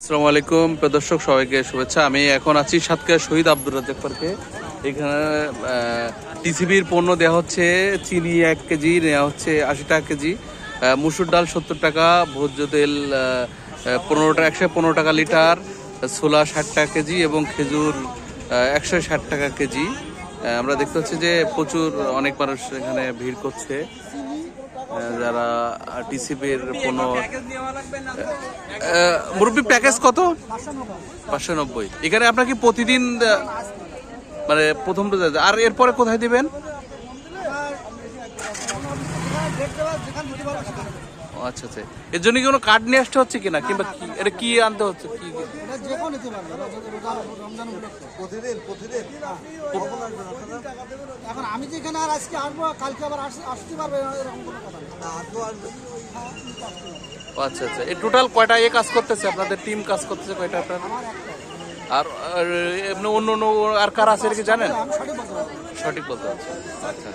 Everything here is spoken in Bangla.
আসসালামু আলাইকুম প্রিয় দর্শক, সবাইকে শুভেচ্ছা। আমি এখন আছি সাতক্ষীরা শহীদ আব্দুর রাজ্জাক পার্কে। এখানে টিসিবির পণ্য দেওয়া হচ্ছে। চিনি 1 কেজি নেওয়া হচ্ছে 80 টাকা কেজি, মুসুর ডাল 70 টাকা, ভোজ্য তেল 115 টাকা লিটার, ছোলা 60 টাকা কেজি এবং খেজুর 160 টাকা কেজি। আমরা দেখতে পাচ্ছি যে প্রচুর অনেক মানুষ এখানে ভিড় করছে, যারা টিসিবির পণ্য। মুরব্বী প্যাকেজ কত? 590। এখানে আপনার কি প্রতিদিন মানে প্রথম আর এরপরে কোথায় দিবেন? আচ্ছা আচ্ছা, এর জন্য কি কোনো কার্ড নিয়ে আসতে হচ্ছে কিনা, কিংবা কি এটা কি আনতে হচ্ছে? কি এখন আমি যেখানে আর আজকে আসবো, কালকে আবার আসতে পারবে এরকম কোনো কথা না। আচ্ছা আচ্ছা, এই টোটাল কয়টা কাজ করতেছে আপনাদের? টিম কাজ করতেছে কয়টা আপনার? আর আর এমনি অন্য অন্য আর কার আছে এটা কি জানেন? আমি সঠিক বলতে পারবো না। সঠিক বলতে পারছি। আচ্ছা।